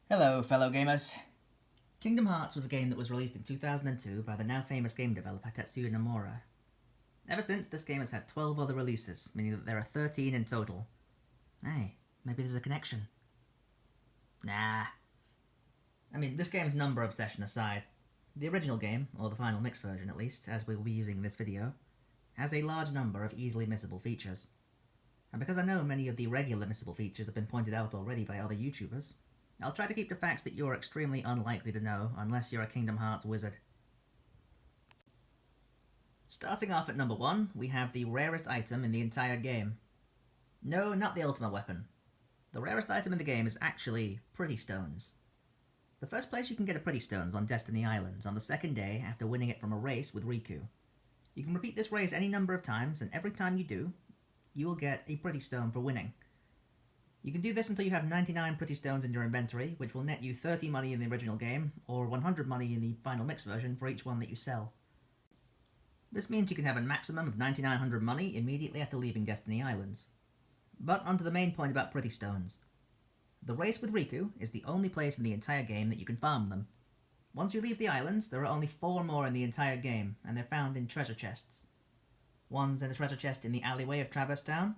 Hello, fellow gamers. Kingdom Hearts was a game that was released in 2002 by the now famous game developer Tetsuya Nomura. Ever since, this game has had 12 other releases, meaning that there are 13 in total. Hey, maybe there's a connection. Nah. I mean, this game's number obsession aside, the original game, or the final mix version at least, as we will be using in this video, has a large number of easily missable features. And because I know many of the regular missable features have been pointed out already by other YouTubers, I'll try to keep to facts that you're extremely unlikely to know unless you're a Kingdom Hearts wizard. Starting off at number 1, we have the rarest item in the entire game. No, not the ultimate weapon. The rarest item in the game is actually Pretty Stones. The first place you can get a Pretty Stones on Destiny Islands on the second day after winning it from a race with Riku. You can repeat this race any number of times, and every time you do, you will get a Pretty Stone for winning. You can do this until you have 99 Pretty Stones in your inventory, which will net you 30 money in the original game, or 100 money in the final mix version for each one that you sell. This means you can have a maximum of 9,900 money immediately after leaving Destiny Islands. But onto the main point about Pretty Stones. The race with Riku is the only place in the entire game that you can farm them. Once you leave the islands, there are only 4 more in the entire game, and they're found in treasure chests. One's in a treasure chest in the alleyway of Traverse Town,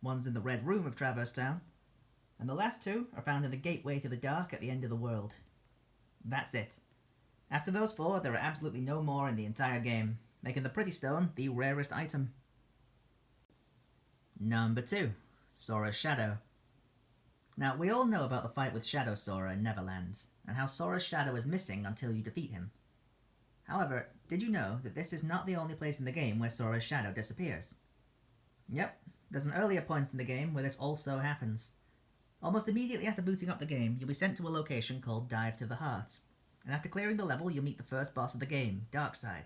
one's in the Red Room of Traverse Town, and the last 2 are found in the gateway to the dark at the end of the world. That's it. After those 4, there are absolutely no more in the entire game, making the Pretty Stone the rarest item. Number 2. Sora's Shadow. Now, we all know about the fight with Shadow Sora in Neverland, and how Sora's shadow is missing until you defeat him. However, did you know that this is not the only place in the game where Sora's shadow disappears? Yep, there's an earlier point in the game where this also happens. Almost immediately after booting up the game, you'll be sent to a location called Dive to the Heart, and after clearing the level, you'll meet the first boss of the game, Darkside.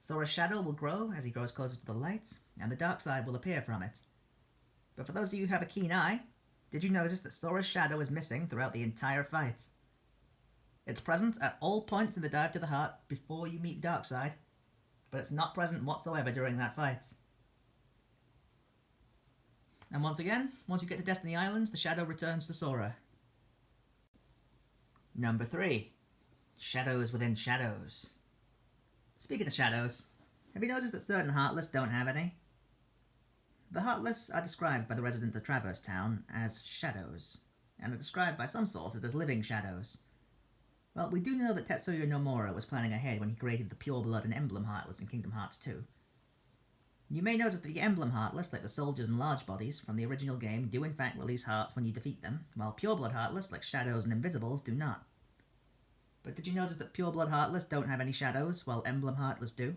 Sora's shadow will grow as he grows closer to the light, and the dark side will appear from it. But for those of you who have a keen eye, did you notice that Sora's shadow is missing throughout the entire fight? It's present at all points in the Dive to the Heart before you meet Darkside, but it's not present whatsoever during that fight. And once again, once you get to Destiny Islands, the shadow returns to Sora. Number 3. Shadows within shadows. Speaking of shadows, have you noticed that certain Heartless don't have any? The Heartless are described by the residents of Traverse Town as shadows, and are described by some sources as living shadows. Well, we do know that Tetsuya Nomura was planning ahead when he created the Pure Blood and Emblem Heartless in Kingdom Hearts 2. You may notice that the Emblem Heartless, like the soldiers and large bodies from the original game, do in fact release hearts when you defeat them, while Pure Blood Heartless, like Shadows and Invisibles, do not. But did you notice that Pure Blood Heartless don't have any shadows, while Emblem Heartless do?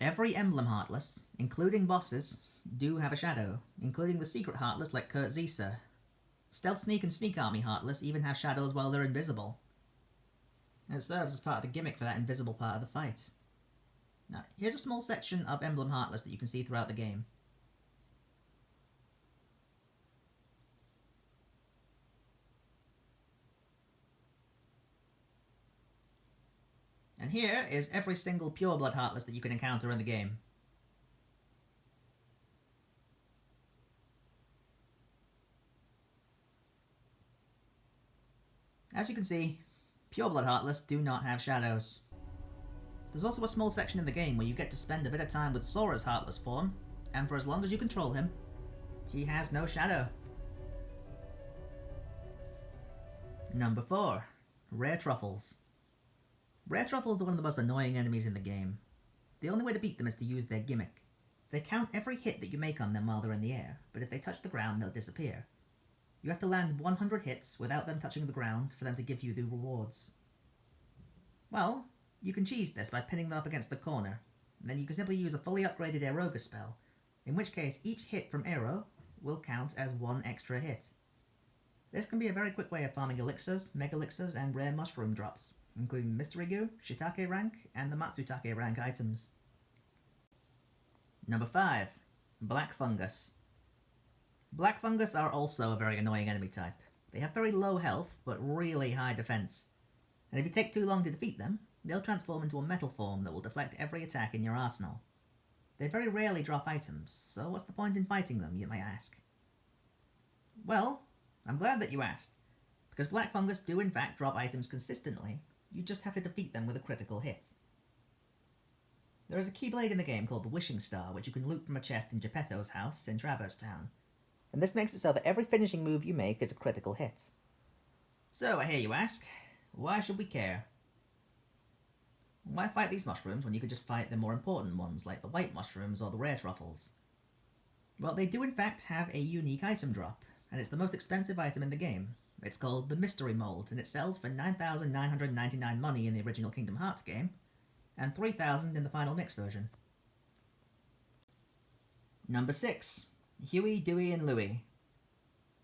Every Emblem Heartless, including bosses, do have a shadow, including the secret Heartless like Kurt Zisa. Stealth Sneak and Sneak Army Heartless even have shadows while they're invisible. And it serves as part of the gimmick for that invisible part of the fight. Now, here's a small section of Emblem Heartless that you can see throughout the game. And here is every single Pure Blood Heartless that you can encounter in the game. As you can see, Pure Blood Heartless do not have shadows. There's also a small section in the game where you get to spend a bit of time with Sora's Heartless form, and for as long as you control him, he has no shadow. Number 4. Rare Truffles. Rare Truffles are one of the most annoying enemies in the game. The only way to beat them is to use their gimmick. They count every hit that you make on them while they're in the air, but if they touch the ground, they'll disappear. You have to land 100 hits without them touching the ground for them to give you the rewards. Well, you can cheese this by pinning them up against the corner, and then you can simply use a fully upgraded AGA spell, in which case each hit from Aero will count as 1 extra hit. This can be a very quick way of farming elixirs, mega elixirs, and rare mushroom drops, including Mystery Goo, Shiitake rank, and the Matsutake rank items. Number 5. Black Fungus. Black Fungus are also a very annoying enemy type. They have very low health, but really high defense. And if you take too long to defeat them, they'll transform into a metal form that will deflect every attack in your arsenal. They very rarely drop items, so what's the point in fighting them, you may ask? Well, I'm glad that you asked, because Black Fungus do in fact drop items consistently, you just have to defeat them with a critical hit. There is a Keyblade in the game called the Wishing Star, which you can loot from a chest in Geppetto's house in Traverse Town, and this makes it so that every finishing move you make is a critical hit. So, I hear you ask, why should we care? Why fight these mushrooms when you could just fight the more important ones, like the white mushrooms or the rare truffles? Well, they do in fact have a unique item drop, and it's the most expensive item in the game. It's called the Mystery Mold, and it sells for 9,999 money in the original Kingdom Hearts game, and 3,000 in the final mix version. Number 6. Huey, Dewey, and Louie.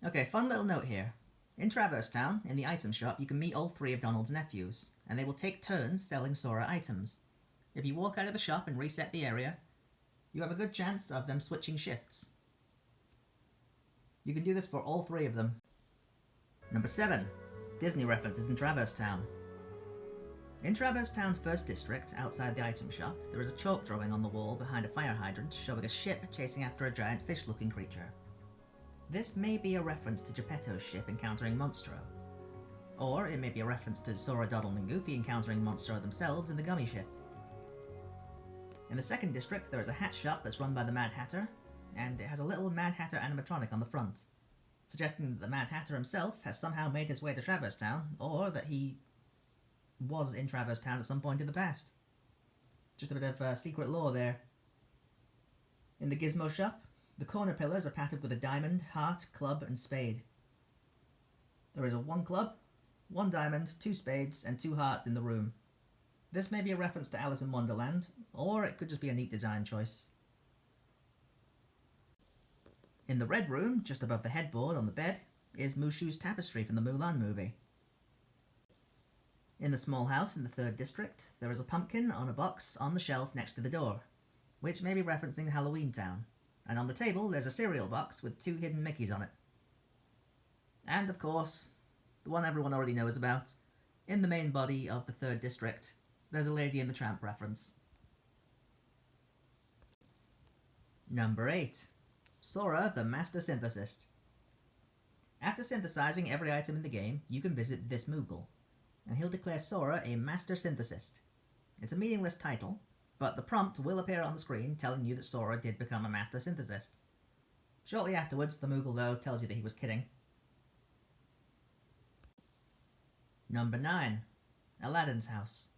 Okay, fun little note here. In Traverse Town, in the item shop, you can meet all 3 of Donald's nephews, and they will take turns selling Sora items. If you walk out of the shop and reset the area, you have a good chance of them switching shifts. You can do this for all 3 of them. Number 7. Disney references in Traverse Town. In Traverse Town's first district, outside the item shop, there is a chalk drawing on the wall behind a fire hydrant showing a ship chasing after a giant fish-looking creature. This may be a reference to Geppetto's ship encountering Monstro. Or it may be a reference to Sora, Donald, and Goofy encountering Monstro themselves in the Gummi ship. In the second district, there is a hat shop that's run by the Mad Hatter, and it has a little Mad Hatter animatronic on the front, suggesting that the Mad Hatter himself has somehow made his way to Traverse Town, or that he was in Traverse Town at some point in the past. Just a bit of secret lore there. In the Gizmo shop, the corner pillars are patterned with a diamond, heart, club, and spade. There is a 1 club, 1 diamond, 2 spades, and 2 hearts in the room. This may be a reference to Alice in Wonderland, or it could just be a neat design choice. In the red room, just above the headboard on the bed, is Mushu's tapestry from the Mulan movie. In the small house in the 3rd district, there is a pumpkin on a box on the shelf next to the door, which may be referencing Halloween Town, and on the table there's a cereal box with 2 hidden Mickeys on it. And of course, the one everyone already knows about, in the main body of the 3rd district, there's a Lady and the Tramp reference. Number 8. Sora, the Master Synthesist. After synthesizing every item in the game, you can visit this Moogle, and he'll declare Sora a Master Synthesist. It's a meaningless title, but the prompt will appear on the screen telling you that Sora did become a Master Synthesist. Shortly afterwards, the Moogle, though, tells you that he was kidding. Number 9. Aladdin's house.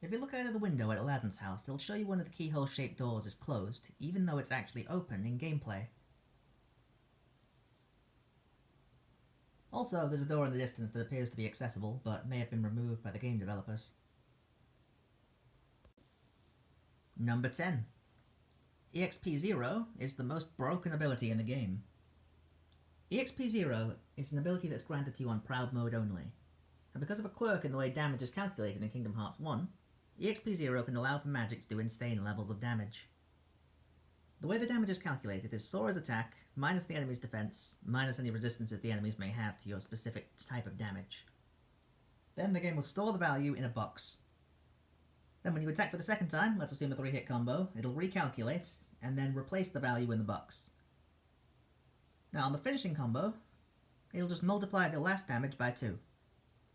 If you look out of the window at Aladdin's house, it'll show you one of the keyhole-shaped doors is closed, even though it's actually open in gameplay. Also, there's a door in the distance that appears to be accessible, but may have been removed by the game developers. Number 10. EXP0 is the most broken ability in the game. EXP0 is an ability that's granted to you on Proud Mode only, and because of a quirk in the way damage is calculated in Kingdom Hearts 1, EXP0 can allow for magic to do insane levels of damage. The way the damage is calculated is Sora's attack minus the enemy's defense, minus any resistances the enemies may have to your specific type of damage. Then the game will store the value in a box. Then when you attack for the second time, let's assume a 3-hit combo, it'll recalculate, and then replace the value in the box. Now on the finishing combo, it'll just multiply the last damage by 2.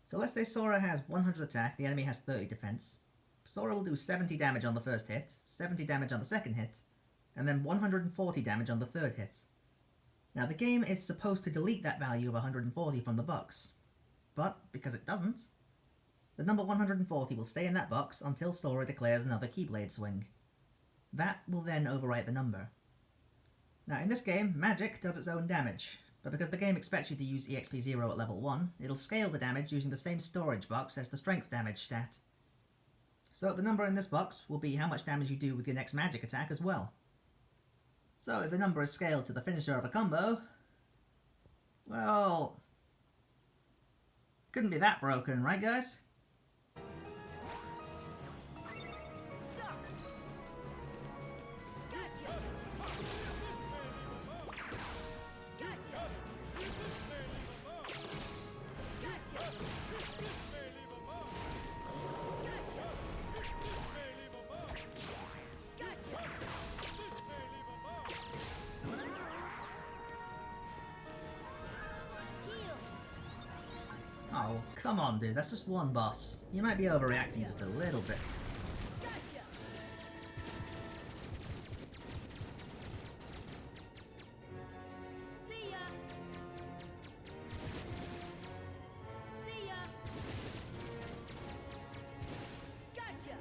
So let's say Sora has 100 attack, the enemy has 30 defense. Sora will do 70 damage on the first hit, 70 damage on the second hit, and then 140 damage on the third hit. Now the game is supposed to delete that value of 140 from the box, but because it doesn't, the number 140 will stay in that box until Sora declares another Keyblade swing. That will then overwrite the number. Now in this game, magic does its own damage, but because the game expects you to use EXP0 at level 1, it'll scale the damage using the same storage box as the strength damage stat. So the number in this box will be how much damage you do with your next magic attack as well. So if the number is scaled to the finisher of a combo, well, couldn't be that broken, right guys? Oh, come on, dude. That's just one boss. You might be overreacting just a little bit. See ya. See ya. Gotcha.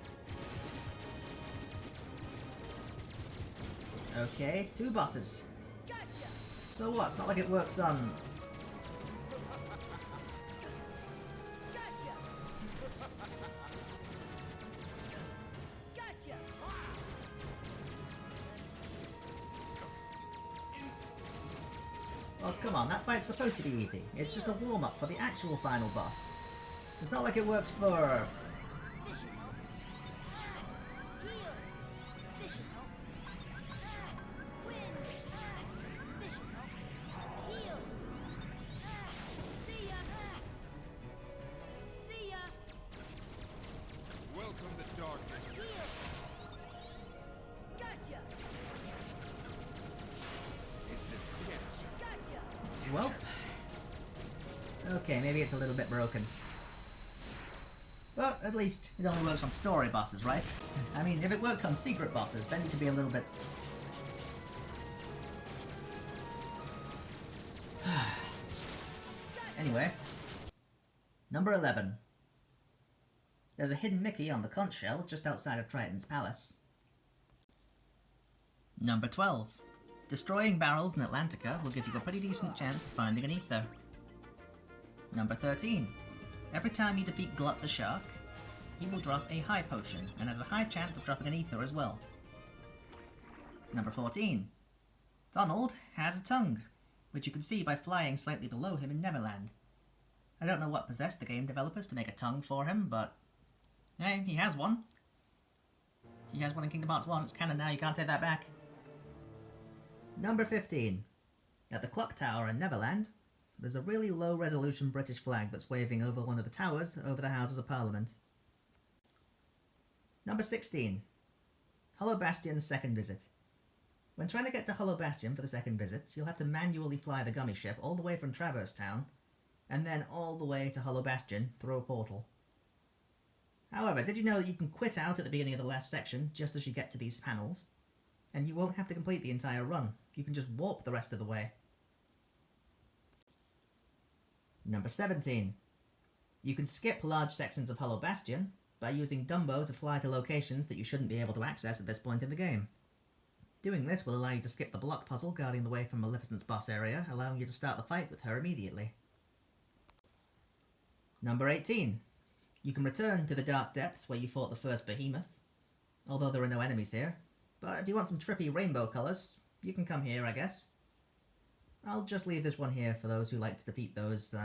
Okay, 2 bosses. Gotcha. So what? It's not like it works on... Gotcha. Gotcha. Oh, come on, that fight's supposed to be easy. It's just a warm-up for the actual final boss. It's not like it works for... This should help. Heal. This should help. Win. This should help. Heal. See ya. See ya. Welcome the darkness. Heal. Gotcha. Is this the answer? Gotcha. Well... Okay, maybe it's a little bit broken. But at least it only works on story bosses, right? I mean, if it worked on secret bosses, then you could be a little bit... Anyway. Number 11. There's a hidden Mickey on the conch shell just outside of Triton's palace. Number 12. Destroying barrels in Atlantica will give you a pretty decent chance of finding an ether. Number 13. Every time you defeat Glut the shark, he will drop a high potion, and has a high chance of dropping an ether as well. Number 14. Donald has a tongue, which you can see by flying slightly below him in Neverland. I don't know what possessed the game developers to make a tongue for him, but... hey, he has one. He has one in Kingdom Hearts 1, it's canon now, you can't take that back. Number 15. At the clock tower in Neverland, there's a really low-resolution British flag that's waving over one of the towers over the Houses of Parliament. Number 16. Hollow Bastion's second visit. When trying to get to Hollow Bastion for the second visit, you'll have to manually fly the Gummi ship all the way from Traverse Town, and then all the way to Hollow Bastion through a portal. However, did you know that you can quit out at the beginning of the last section just as you get to these panels? And you won't have to complete the entire run. You can just warp the rest of the way. Number 17. You can skip large sections of Hollow Bastion by using Dumbo to fly to locations that you shouldn't be able to access at this point in the game. Doing this will allow you to skip the block puzzle guarding the way from Malificent's boss area, allowing you to start the fight with her immediately. Number 18. You can return to the Dark Depths where you fought the first behemoth, although there are no enemies here. But if you want some trippy rainbow colours, you can come here, I guess. I'll just leave this one here for those who like to defeat those,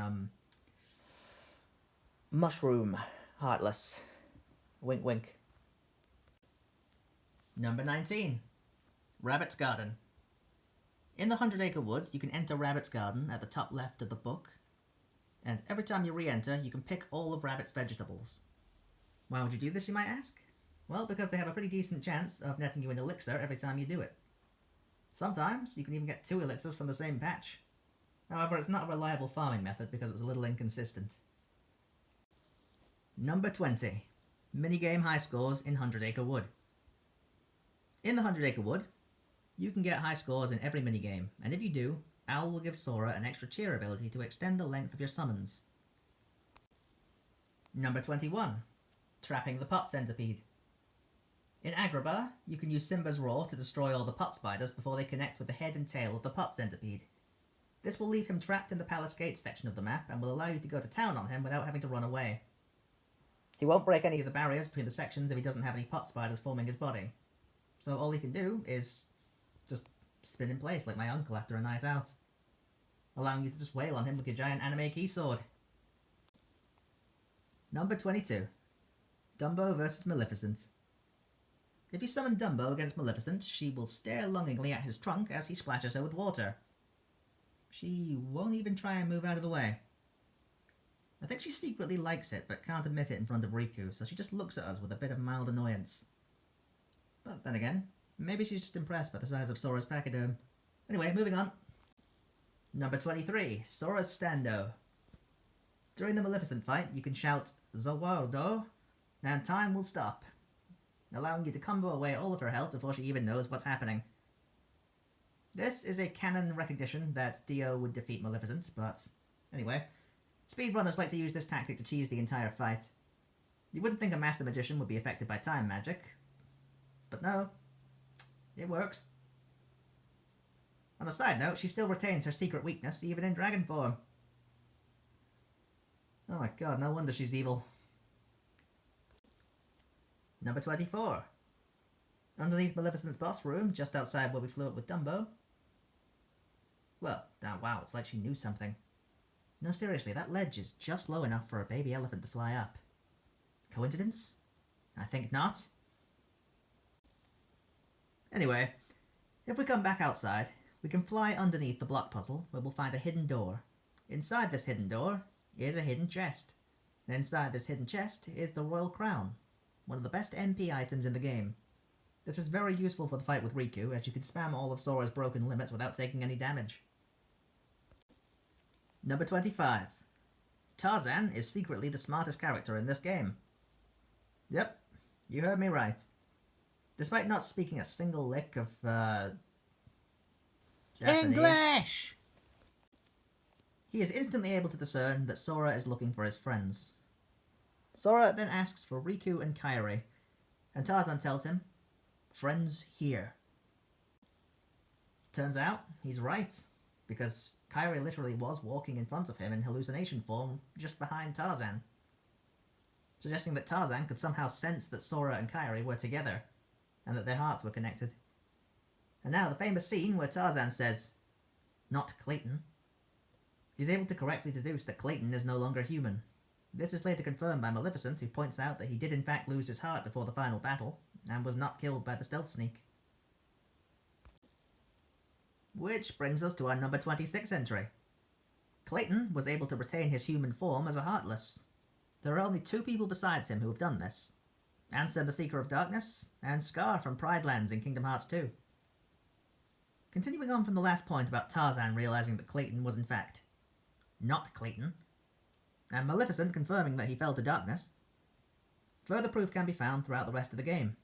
Mushroom Heartless. Wink wink. Number 19. Rabbit's Garden. In the 100-Acre Woods, you can enter Rabbit's Garden at the top left of the book, and every time you re-enter, you can pick all of Rabbit's vegetables. Why would you do this, you might ask? Well, because they have a pretty decent chance of netting you an elixir every time you do it. Sometimes, you can even get 2 elixirs from the same patch. However, it's not a reliable farming method because it's a little inconsistent. Number 20. Minigame high scores in 100-Acre Wood. In the 100-Acre Wood, you can get high scores in every minigame, and if you do, Owl will give Sora an extra cheer ability to extend the length of your summons. Number 21. Trapping the pot centipede. In Agrabah, you can use Simba's Roar to destroy all the pot spiders before they connect with the head and tail of the pot centipede. This will leave him trapped in the Palace Gates section of the map and will allow you to go to town on him without having to run away. He won't break any of the barriers between the sections if he doesn't have any pot spiders forming his body. So all he can do is just spin in place like my uncle after a night out, allowing you to just wail on him with your giant anime key sword. Number 22. Dumbo vs Malificent. If you summon Dumbo against Maleficent, she will stare longingly at his trunk as he splashes her with water. She won't even try and move out of the way. I think she secretly likes it, but can't admit it in front of Riku, so she just looks at us with a bit of mild annoyance. But then again, maybe she's just impressed by the size of Sora's pachyderm. Anyway, moving on. Number 23, Sora's Stando. During the Maleficent fight, you can shout Zawardo, and time will stop, allowing you to combo away all of her health before she even knows what's happening. This is a canon recognition that Dio would defeat Maleficent, but anyway, speedrunners like to use this tactic to cheese the entire fight. You wouldn't think a Master Magician would be affected by time magic, but no, it works. On a side note, she still retains her secret weakness even in dragon form. Oh my god, no wonder she's evil. Number 24. Underneath Maleficent's boss room, just outside where we flew up with Dumbo. Well, oh wow, it's like she knew something. No, seriously, that ledge is just low enough for a baby elephant to fly up. Coincidence? I think not. Anyway, if we come back outside, we can fly underneath the block puzzle where we'll find a hidden door. Inside this hidden door is a hidden chest. And inside this hidden chest is the Royal Crown, one of the best MP items in the game. This is very useful for the fight with Riku, as you can spam all of Sora's broken limits without taking any damage. Number 25. Tarzan is secretly the smartest character in this game. Yep, you heard me right. Despite not speaking a single lick of, Japanese, English! he is instantly able to discern that Sora is looking for his friends. Sora then asks for Riku and Kairi, and Tarzan tells him, "Friends here." Turns out, he's right, because Kairi literally was walking in front of him in hallucination form just behind Tarzan, suggesting that Tarzan could somehow sense that Sora and Kairi were together, and that their hearts were connected. And now the famous scene where Tarzan says, "Not Clayton." He's able to correctly deduce that Clayton is no longer human. This is later confirmed by Maleficent, who points out that he did in fact lose his heart before the final battle, and was not killed by the stealth sneak. Which brings us to our number 26 entry. Clayton was able to retain his human form as a Heartless. There are only two people besides him who have done this. Ansem the Seeker of Darkness, and Scar from Pride Lands in Kingdom Hearts 2. Continuing on from the last point about Tarzan realizing that Clayton was in fact not Clayton, and Maleficent confirming that he fell to darkness, further proof can be found throughout the rest of the game.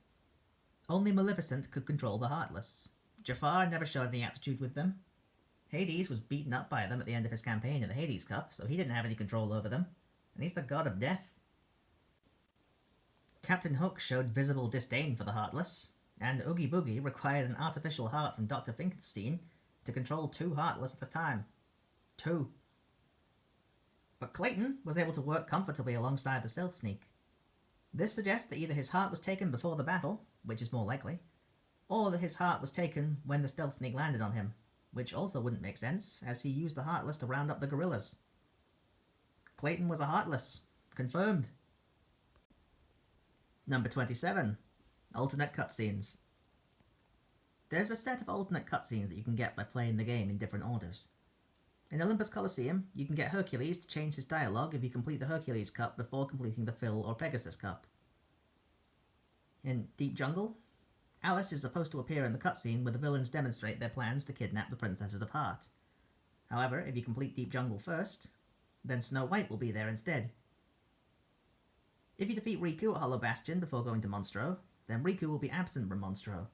Only Maleficent could control the Heartless. Jafar never showed any aptitude with them. Hades was beaten up by them at the end of his campaign in the Hades Cup, so he didn't have any control over them, and he's the god of death. Captain Hook showed visible disdain for the Heartless, and Oogie Boogie required an artificial heart from Dr. Finkelstein to control two Heartless at a time. 2. But Clayton was able to work comfortably alongside the stealth sneak. This suggests that either his heart was taken before the battle, which is more likely, or that his heart was taken when the stealth sneak landed on him, which also wouldn't make sense, as he used the Heartless to round up the gorillas. Clayton was a Heartless. Confirmed. Number 27. Alternate cutscenes. There's a set of alternate cutscenes that you can get by playing the game in different orders. In Olympus Coliseum, you can get Hercules to change his dialogue if you complete the Hercules Cup before completing the Phil or Pegasus Cup. In Deep Jungle, Alice is supposed to appear in the cutscene where the villains demonstrate their plans to kidnap the Princesses of Heart. However, if you complete Deep Jungle first, then Snow White will be there instead. If you defeat Riku at Hollow Bastion before going to Monstro, then Riku will be absent from Monstro.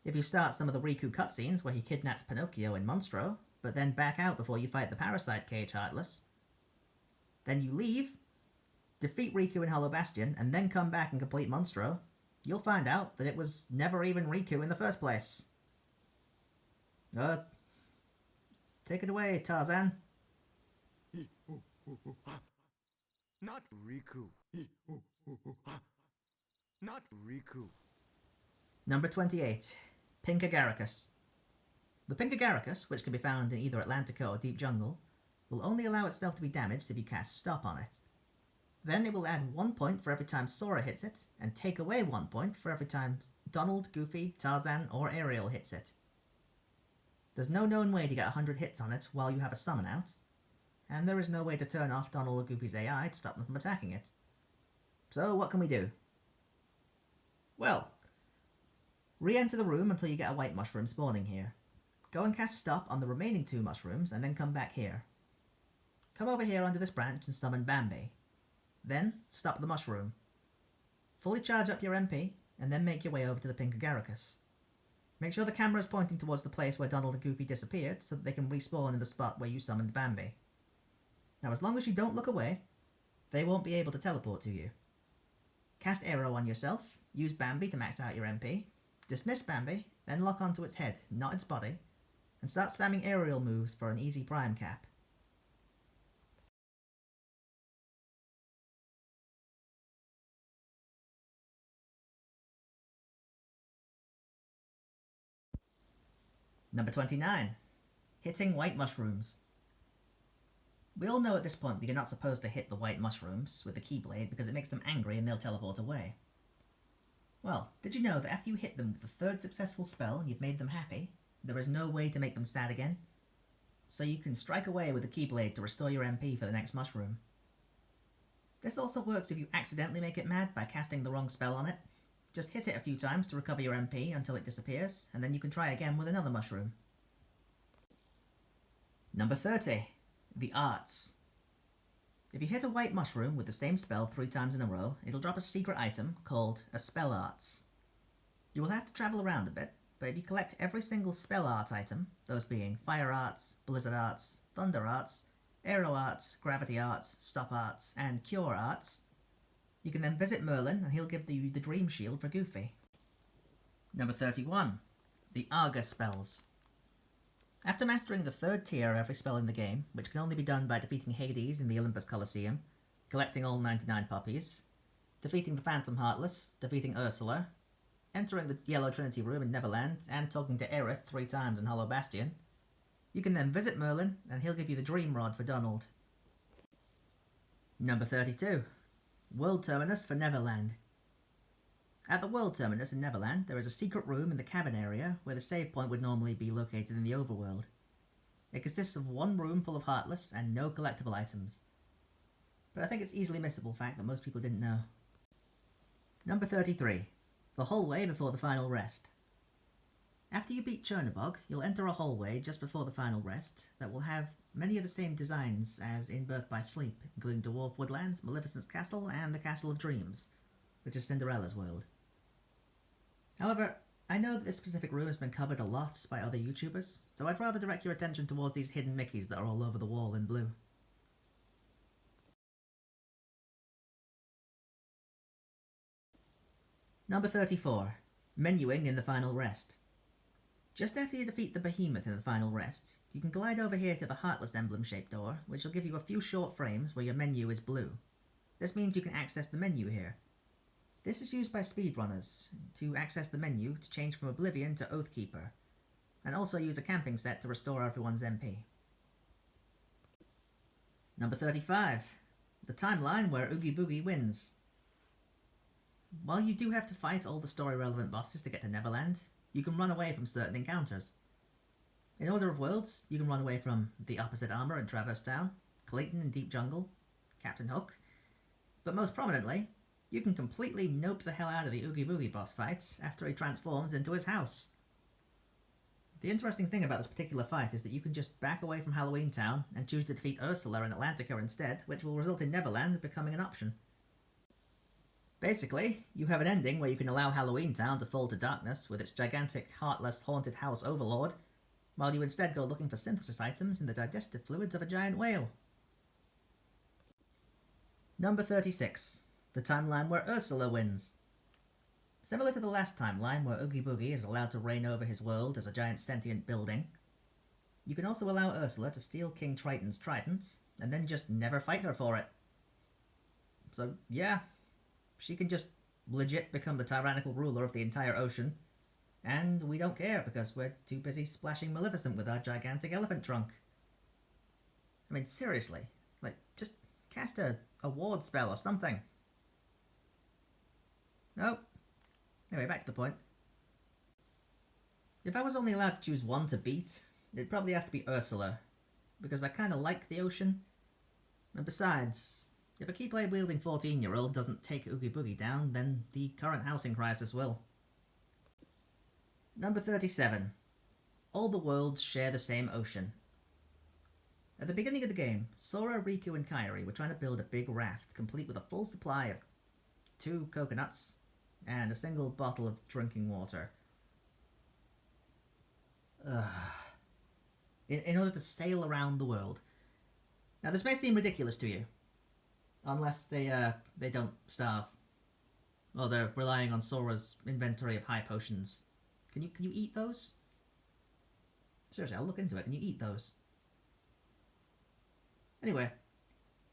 If you start some of the Riku cutscenes where he kidnaps Pinocchio in Monstro, but then back out before you fight the Parasite Cage Heartless, then you leave, defeat Riku in Hollow Bastion, and then come back and complete Monstro, you'll find out that it was never even Riku in the first place. Take it away, Tarzan. Not Riku. Not Riku. Number 28. Pink Agaricus. The Pink Agaricus, which can be found in either Atlantica or Deep Jungle, will only allow itself to be damaged if you cast Stop on it. Then it will add 1 point for every time Sora hits it, and take away 1 point for every time Donald, Goofy, Tarzan, or Ariel hits it. There's no known way to get 100 hits on it while you have a summon out, and there is no way to turn off Donald or Goofy's AI to stop them from attacking it. So what can we do? Well, re-enter the room until you get a white mushroom spawning here. Go and cast Stop on the remaining 2 mushrooms, and then come back here. come over here under this branch and summon Bambi. Then, stop the mushroom. Fully charge up your MP, and then make your way over to the pink Agaricus. Make sure the camera is pointing towards the place where Donald and Goofy disappeared so that they can respawn in the spot where you summoned Bambi. Now, as long as you don't look away, they won't be able to teleport to you. Cast Aero on yourself, use Bambi to max out your MP, dismiss Bambi, then lock onto its head, not its body, and start spamming Ariel moves for an easy prime cap. Number 29. Hitting white mushrooms. We all know at this point that you're not supposed to hit the white mushrooms with the Keyblade because it makes them angry and they'll teleport away. Well, did you know that after you hit them with the third successful spell and you've made them happy, there is no way to make them sad again? So you can strike away with the Keyblade to restore your MP for the next mushroom. This also works if you accidentally make it mad by casting the wrong spell on it. Just hit it a few times to recover your MP until it disappears, and then you can try again with another mushroom. Number 30. The Arts. If you hit a white mushroom with the same spell 3 times in a row, it'll drop a secret item called a Spell Arts. You will have to travel around a bit, but if you collect every single Spell Art item, those being Fire Arts, Blizzard Arts, Thunder Arts, Aero Arts, Gravity Arts, Stop Arts, and Cure Arts, you can then visit Merlin and he'll give you the Dream Shield for Goofy. Number 31. The AGA Spells. After mastering the 3rd tier of every spell in the game, which can only be done by defeating Hades in the Olympus Coliseum, collecting all 99 puppies, defeating the Phantom Heartless, defeating Ursula, entering the Yellow Trinity Room in Neverland, and talking to Aerith 3 times in Hollow Bastion, you can then visit Merlin and he'll give you the Dream Rod for Donald. Number 32. World Terminus for Neverland. At the World Terminus in Neverland, there is a secret room in the cabin area where the save point would normally be located in the overworld. It consists of one room full of Heartless and no collectible items. But I think it's easily missable fact that most people didn't know. Number 33. The hallway before the final rest. After you beat Chernobog, you'll enter a hallway just before the final rest that will have many of the same designs as in Birth by Sleep, including Dwarf Woodland, Maleficent's Castle, and the Castle of Dreams, which is Cinderella's world. However, I know that this specific room has been covered a lot by other YouTubers, so I'd rather direct your attention towards these hidden Mickeys that are all over the wall in blue. Number 34. Menuing in the final rest. Just after you defeat the behemoth in the final rest, you can glide over here to the Heartless emblem-shaped door, which will give you a few short frames where your menu is blue. This means you can access the menu here. This is used by speedrunners to access the menu to change from Oblivion to Oathkeeper, and also use a camping set to restore everyone's MP. Number 35. The timeline where Oogie Boogie wins. While you do have to fight all the story-relevant bosses to get to Neverland, you can run away from certain encounters. In Order of Worlds, you can run away from the Opposite Armor in Traverse Town, Clayton in Deep Jungle, Captain Hook, but most prominently, you can completely nope the hell out of the Oogie Boogie boss fight after he transforms into his house. The interesting thing about this particular fight is that you can just back away from Halloween Town and choose to defeat Ursula in Atlantica instead, which will result in Neverland becoming an option. Basically, you have an ending where you can allow Halloween Town to fall to darkness with its gigantic, heartless, haunted house overlord, while you instead go looking for synthesis items in the digestive fluids of a giant whale. Number 36. The timeline where Ursula wins. Similar to the last timeline where Oogie Boogie is allowed to reign over his world as a giant sentient building, you can also allow Ursula to steal King Triton's trident, and then just never fight her for it. So yeah, she can just legit become the tyrannical ruler of the entire ocean, and we don't care because we're too busy splashing Maleficent with our gigantic elephant trunk. I mean, seriously, like, just cast a ward spell or something. Nope. Anyway, back to the point. If I was only allowed to choose one to beat, it'd probably have to be Ursula, because I kinda like the ocean, and besides, if a Keyblade-wielding 14-year-old doesn't take Oogie Boogie down, then the current housing crisis will. Number 37. All the worlds share the same ocean. At the beginning of the game, Sora, Riku, and Kairi were trying to build a big raft complete with a full supply of 2 coconuts and a single bottle of drinking water. In order to sail around the world. Now, this may seem ridiculous to you, unless they don't starve, or they're relying on Sora's inventory of high potions. Can you eat those? Seriously, I'll look into it. Can you eat those? Anyway,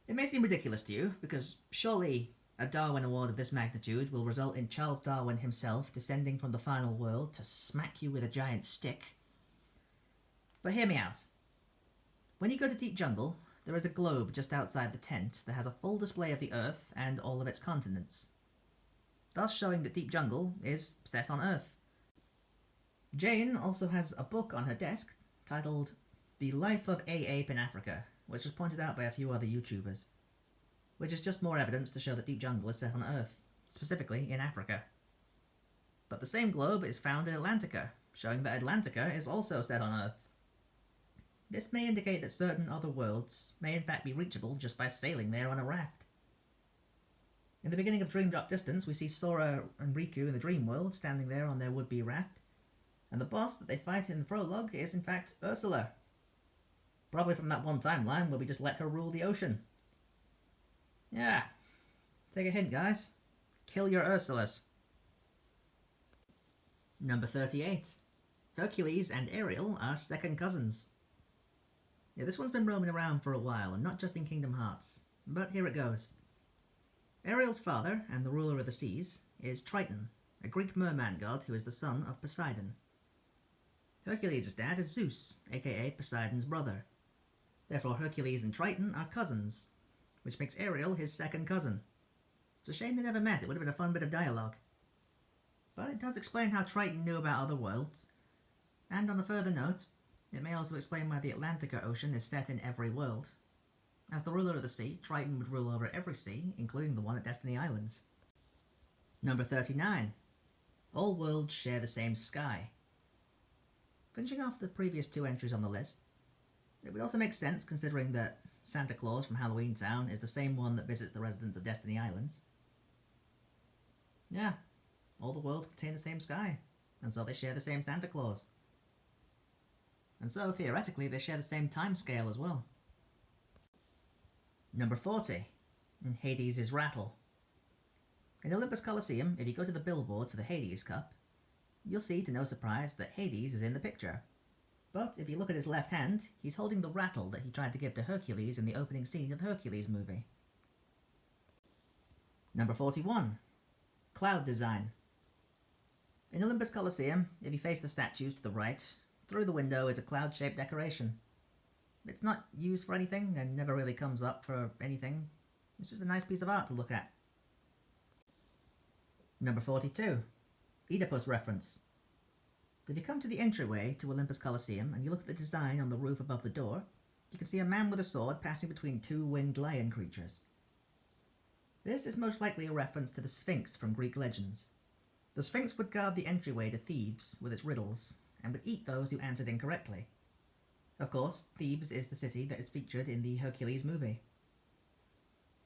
it may seem ridiculous to you, because surely a Darwin Award of this magnitude will result in Charles Darwin himself descending from the final world to smack you with a giant stick. But hear me out. When you go to Deep Jungle, there is a globe just outside the tent that has a full display of the Earth and all of its continents, thus showing that Deep Jungle is set on Earth. Jane also has a book on her desk titled The Life of A Ape in Africa, which was pointed out by a few other YouTubers, which is just more evidence to show that Deep Jungle is set on Earth, specifically in Africa. But the same globe is found in Atlantica, showing that Atlantica is also set on Earth. This may indicate that certain other worlds may in fact be reachable just by sailing there on a raft. In the beginning of Dream Drop Distance, we see Sora and Riku in the Dream World standing there on their would-be raft, and the boss that they fight in the prologue is in fact Ursula. Probably from that one timeline where we just let her rule the ocean. Yeah, take a hint, guys. Kill your Ursulas. Number 38. Hercules and Ariel are second cousins. Yeah, this one's been roaming around for a while, and not just in Kingdom Hearts. But here it goes. Ariel's father, and the ruler of the seas, is Triton, a Greek merman god who is the son of Poseidon. Hercules' dad is Zeus, aka Poseidon's brother. Therefore Hercules and Triton are cousins, which makes Ariel his second cousin. It's a shame they never met, it would have been a fun bit of dialogue. But it does explain how Triton knew about other worlds. And on a further note, it may also explain why the Atlantica Ocean is set in every world. As the ruler of the sea, Triton would rule over every sea, including the one at Destiny Islands. Number 39. All worlds share the same sky. Finishing off the previous 2 entries on the list, it would also make sense considering that Santa Claus from Halloween Town is the same one that visits the residents of Destiny Islands. Yeah, all the worlds contain the same sky, and so they share the same Santa Claus. And so, theoretically, they share the same time scale as well. Number 40. Hades is Rattle. In Olympus Coliseum, if you go to the billboard for the Hades Cup, you'll see, to no surprise, that Hades is in the picture. But if you look at his left hand, he's holding the rattle that he tried to give to Hercules in the opening scene of the Hercules movie. Number 41. Cloud design. In Olympus Coliseum, if you face the statues to the right, through the window is a cloud-shaped decoration. It's not used for anything and never really comes up for anything. It's just a nice piece of art to look at. Number 42. Oedipus reference. If you come to the entryway to Olympus Coliseum and you look at the design on the roof above the door, you can see a man with a sword passing between 2 winged lion creatures. This is most likely a reference to the Sphinx from Greek legends. The Sphinx would guard the entryway to Thebes with its riddles, and would eat those who answered incorrectly. Of course, Thebes is the city that is featured in the Hercules movie.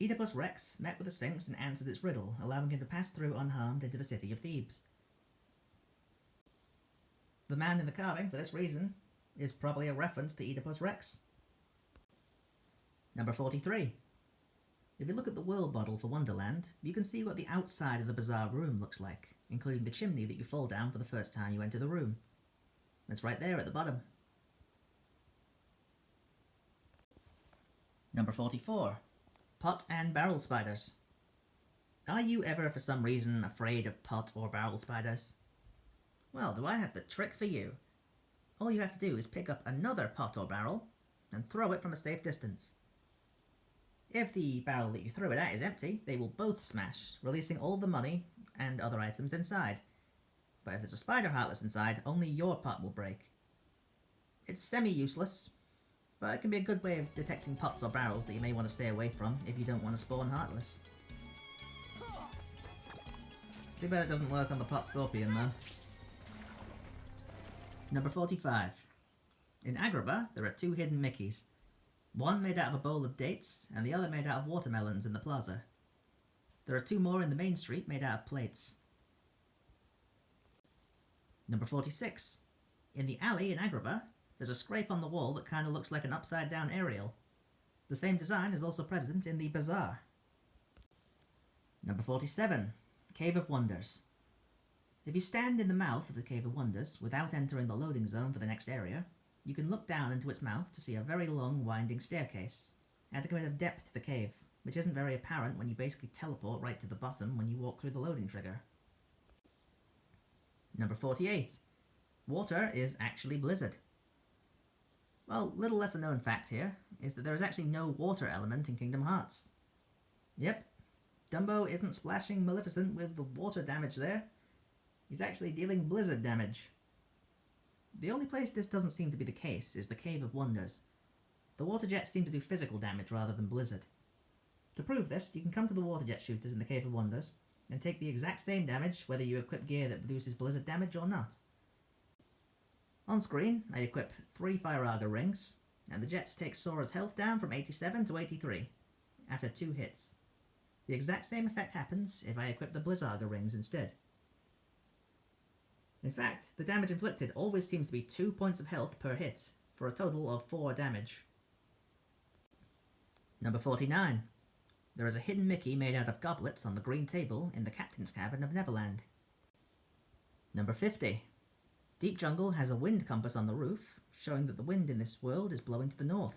Oedipus Rex met with the Sphinx and answered its riddle, allowing him to pass through unharmed into the city of Thebes. The man in the carving, for this reason, is probably a reference to Oedipus Rex. Number 43. If you look at the world model for Wonderland, you can see what the outside of the bizarre room looks like, including the chimney that you fall down for the first time you enter the room. It's right there at the bottom. Number 44. Pot and barrel spiders. Are you ever, for some reason, afraid of pot or barrel spiders? Well, do I have the trick for you? All you have to do is pick up another pot or barrel and throw it from a safe distance. If the barrel that you throw it at is empty, they will both smash, releasing all the money and other items inside. But if there's a spider Heartless inside, only your pot will break. It's semi-useless, but it can be a good way of detecting pots or barrels that you may want to stay away from if you don't want to spawn Heartless. Too bad it doesn't work on the pot scorpion though. Number 45. In Agrabah, there are 2 hidden Mickeys. One made out of a bowl of dates, and the other made out of watermelons in the plaza. There are 2 more in the main street made out of plates. Number 46. In the alley in Agrabah, there's a scrape on the wall that kind of looks like an upside-down Ariel. The same design is also present in the bazaar. Number 47. Cave of Wonders. If you stand in the mouth of the Cave of Wonders without entering the loading zone for the next area, you can look down into its mouth to see a very long winding staircase, adding a bit of depth to the cave, which isn't very apparent when you basically teleport right to the bottom when you walk through the loading trigger. Number 48. Water is actually Blizzard. Well, little lesser known fact here is that there is actually no water element in Kingdom Hearts. Yep, Dumbo isn't splashing Malificent with the water damage there. He's actually dealing blizzard damage. The only place this doesn't seem to be the case is the Cave of Wonders. The water jets seem to do physical damage rather than blizzard. To prove this, you can come to the water jet shooters in the Cave of Wonders and take the exact same damage whether you equip gear that produces blizzard damage or not. On screen, I equip 3 Fire Aga rings, and the jets take Sora's health down from 87 to 83, after 2 hits. The exact same effect happens if I equip the Blizzarga rings instead. In fact, the damage inflicted always seems to be 2 points of health per hit, for a total of 4 damage. Number 49. There is a hidden Mickey made out of goblets on the green table in the captain's cabin of Neverland. Number 50. Deep Jungle has a wind compass on the roof, showing that the wind in this world is blowing to the north.